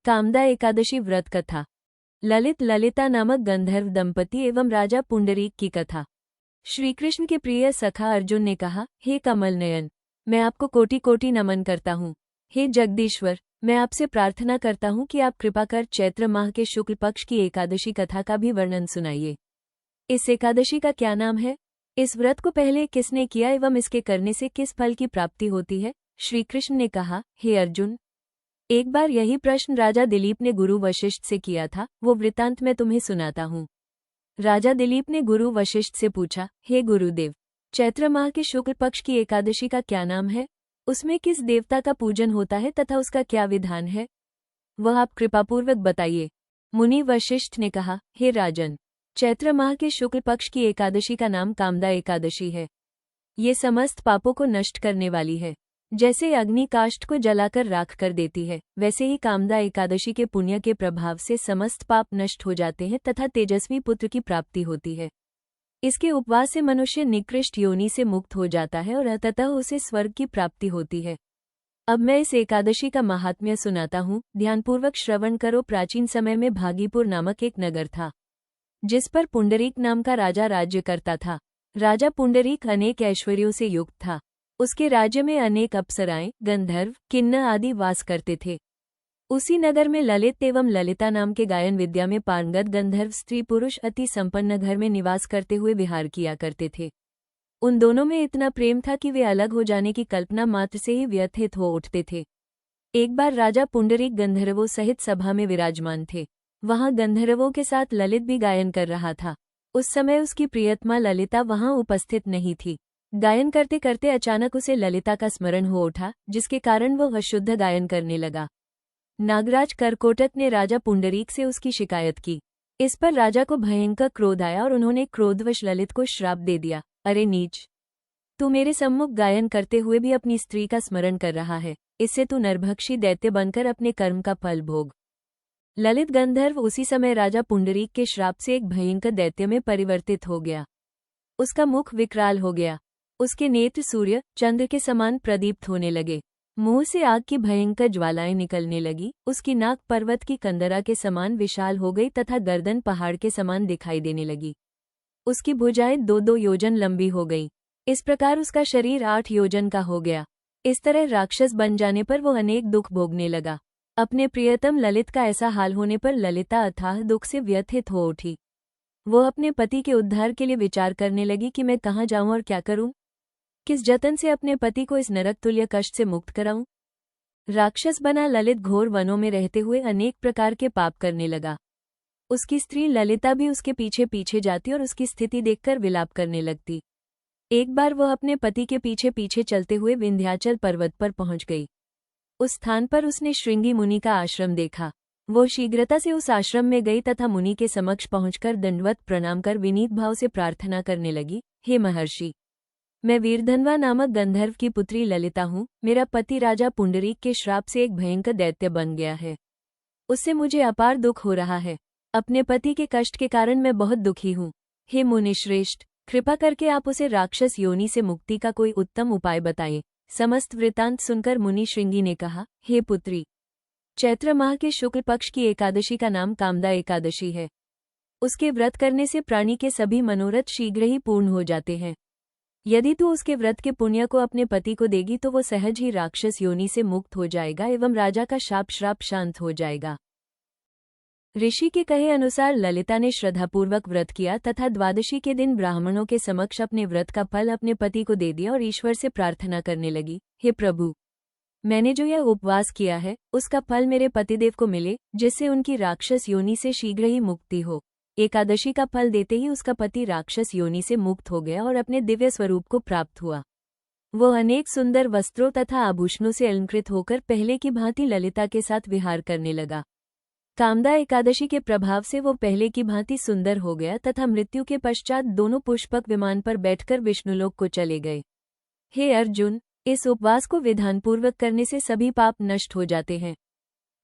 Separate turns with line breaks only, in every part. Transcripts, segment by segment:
कामदा एकादशी व्रत कथा। ललित ललिता नामक गंधर्व दंपति एवं राजा पुंडरीक की कथा। श्रीकृष्ण के प्रिय सखा अर्जुन ने कहा, हे कमल नयन, मैं आपको कोटि कोटि नमन करता हूँ। हे जगदीश्वर, मैं आपसे प्रार्थना करता हूँ कि आप कृपा कर चैत्र माह के शुक्ल पक्ष की एकादशी कथा का भी वर्णन सुनाइए। इस एकादशी का क्या नाम है? इस व्रत को पहले किसने किया एवं इसके करने से किस फल की प्राप्ति होती है? श्रीकृष्ण ने कहा, हे अर्जुन, एक बार यही प्रश्न राजा दिलीप ने गुरु वशिष्ठ से किया था। वो वृतांत मैं तुम्हें सुनाता हूँ। राजा दिलीप ने गुरु वशिष्ठ से पूछा, हे गुरुदेव, चैत्र माह के शुक्ल पक्ष की एकादशी का क्या नाम है? उसमें किस देवता का पूजन होता है तथा उसका क्या विधान है? वह आप कृपापूर्वक बताइए। मुनि वशिष्ठ ने कहा, हे राजन, चैत्र माह के शुक्ल पक्ष की एकादशी का नाम कामदा एकादशी है। ये समस्त पापों को नष्ट करने वाली है। जैसे अग्नि काष्ठ को जलाकर राख कर देती है, वैसे ही कामदा एकादशी के पुण्य के प्रभाव से समस्त पाप नष्ट हो जाते हैं तथा तेजस्वी पुत्र की प्राप्ति होती है। इसके उपवास से मनुष्य निकृष्ट योनि से मुक्त हो जाता है और अंततः उसे स्वर्ग की प्राप्ति होती है। अब मैं इस एकादशी का महात्म्य सुनाता हूँ, ध्यानपूर्वक श्रवण करो। प्राचीन समय में भागीपुर नामक एक नगर था, जिस पर पुंडरीक नाम का राजा राज्य करता था। राजा पुंडरीक अनेक ऐश्वर्यों से युक्त था। उसके राज्य में अनेक अप्सराएं, गंधर्व, किन्नर आदि वास करते थे। उसी नगर में ललित एवं ललिता नाम के गायन विद्या में पारंगत गंधर्व स्त्री पुरुष अति संपन्न घर में निवास करते हुए विहार किया करते थे। उन दोनों में इतना प्रेम था कि वे अलग हो जाने की कल्पना मात्र से ही व्यथित हो उठते थे। एक बार राजा पुंडरीक गंधर्वों सहित सभा में विराजमान थे। वहां गंधर्वों के साथ ललित भी गायन कर रहा था। उस समय उसकी प्रियतमा ललिता वहां उपस्थित नहीं थी। गायन करते करते अचानक उसे ललिता का स्मरण हो उठा, जिसके कारण वह अशुद्ध गायन करने लगा। नागराज करकोटक ने राजा पुंडरीक से उसकी शिकायत की। इस पर राजा को भयंकर क्रोध आया और उन्होंने क्रोधवश ललित को श्राप दे दिया, अरे नीच, तू मेरे सम्मुख गायन करते हुए भी अपनी स्त्री का स्मरण कर रहा है। इससे तू नरभक्षी दैत्य बनकर अपने कर्म का फल भोग। ललित गंधर्व उसी समय राजा पुंडरीक के श्राप से एक भयंकर दैत्य में परिवर्तित हो गया। उसका मुख विकराल हो गया। उसके नेत्र सूर्य चंद्र के समान प्रदीप्त होने लगे। मुंह से आग की भयंकर ज्वालाएं निकलने लगी। उसकी नाक पर्वत की कंदरा के समान विशाल हो गई तथा गर्दन पहाड़ के समान दिखाई देने लगी। उसकी भुजाएं 2-2 योजन लंबी हो गईं। इस प्रकार उसका शरीर 8 योजन का हो गया। इस तरह राक्षस बन जाने पर वो अनेक दुख भोगने लगा। अपने प्रियतम ललित का ऐसा हाल होने पर ललिता अथाह दुख से व्यथित हो उठी। वो अपने पति के उद्धार के लिए विचार करने लगी कि मैं कहाँ जाऊं और क्या करूं, किस जतन से अपने पति को इस नरक तुल्य कष्ट से मुक्त कराऊं। राक्षस बना ललित घोर वनों में रहते हुए अनेक प्रकार के पाप करने लगा। उसकी स्त्री ललिता भी उसके पीछे पीछे जाती और उसकी स्थिति देखकर विलाप करने लगती। एक बार वह अपने पति के पीछे पीछे चलते हुए विंध्याचल पर्वत पर पहुंच गई। उस स्थान पर उसने श्रृंगी मुनि का आश्रम देखा। वो शीघ्रता से उस आश्रम में गई तथा मुनि के समक्ष पहुंचकर दंडवत प्रणाम कर विनीत भाव से प्रार्थना करने लगी, हे महर्षि, मैं वीरधनवा नामक गंधर्व की पुत्री ललिता हूँ। मेरा पति राजा पुंडरीक के श्राप से एक भयंकर दैत्य बन गया है। उससे मुझे अपार दुख हो रहा है। अपने पति के कष्ट के कारण मैं बहुत दुखी हूँ। हे मुनिश्रेष्ठ, कृपा करके आप उसे राक्षस योनि से मुक्ति का कोई उत्तम उपाय बताएं। समस्त वृतांत सुनकर मुनि श्रृंगी ने कहा, हे पुत्री, चैत्र माह के शुक्ल पक्ष की एकादशी का नाम कामदा एकादशी है। उसके व्रत करने से प्राणी के सभी मनोरथ शीघ्र ही पूर्ण हो जाते हैं। यदि तू उसके व्रत के पुण्य को अपने पति को देगी तो वो सहज ही राक्षस योनि से मुक्त हो जाएगा एवं राजा का श्राप शांत हो जाएगा। ऋषि के कहे अनुसार ललिता ने श्रद्धापूर्वक व्रत किया तथा द्वादशी के दिन ब्राह्मणों के समक्ष अपने व्रत का फल अपने पति को दे दिया और ईश्वर से प्रार्थना करने लगी, हे प्रभु, मैंने जो यह उपवास किया है उसका फल मेरे पतिदेव को मिले, जिससे उनकी राक्षस योनि से शीघ्र ही मुक्ति हो। एकादशी का फल देते ही उसका पति राक्षस योनि से मुक्त हो गया और अपने दिव्य स्वरूप को प्राप्त हुआ। वो अनेक सुंदर वस्त्रों तथा आभूषणों से अलंकृत होकर पहले की भांति ललिता के साथ विहार करने लगा। कामदा एकादशी के प्रभाव से वो पहले की भांति सुंदर हो गया तथा मृत्यु के पश्चात दोनों पुष्पक विमान पर बैठकर विष्णुलोक को चले गए। हे अर्जुन, इस उपवास को विधानपूर्वक करने से सभी पाप नष्ट हो जाते हैं।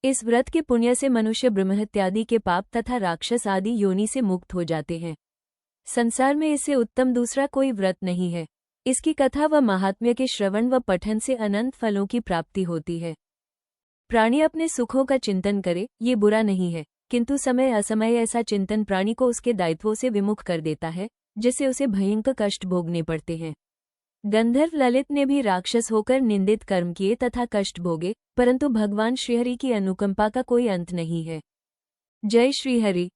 इस व्रत के पुण्य से मनुष्य ब्रह्महत्यादि के पाप तथा राक्षस आदि योनि से मुक्त हो जाते हैं। संसार में इससे उत्तम दूसरा कोई व्रत नहीं है। इसकी कथा व महात्म्य के श्रवण व पठन से अनंत फलों की प्राप्ति होती है। प्राणी अपने सुखों का चिंतन करे, ये बुरा नहीं है, किंतु समय असमय ऐसा चिंतन प्राणी को उसके दायित्वों से विमुख कर देता है, जिससे उसे भयंकर कष्ट भोगने पड़ते हैं। गंधर्व ललित ने भी राक्षस होकर निंदित कर्म किए तथा कष्ट भोगे, परंतु भगवान श्रीहरि की अनुकंपा का कोई अंत नहीं है। जय श्रीहरि।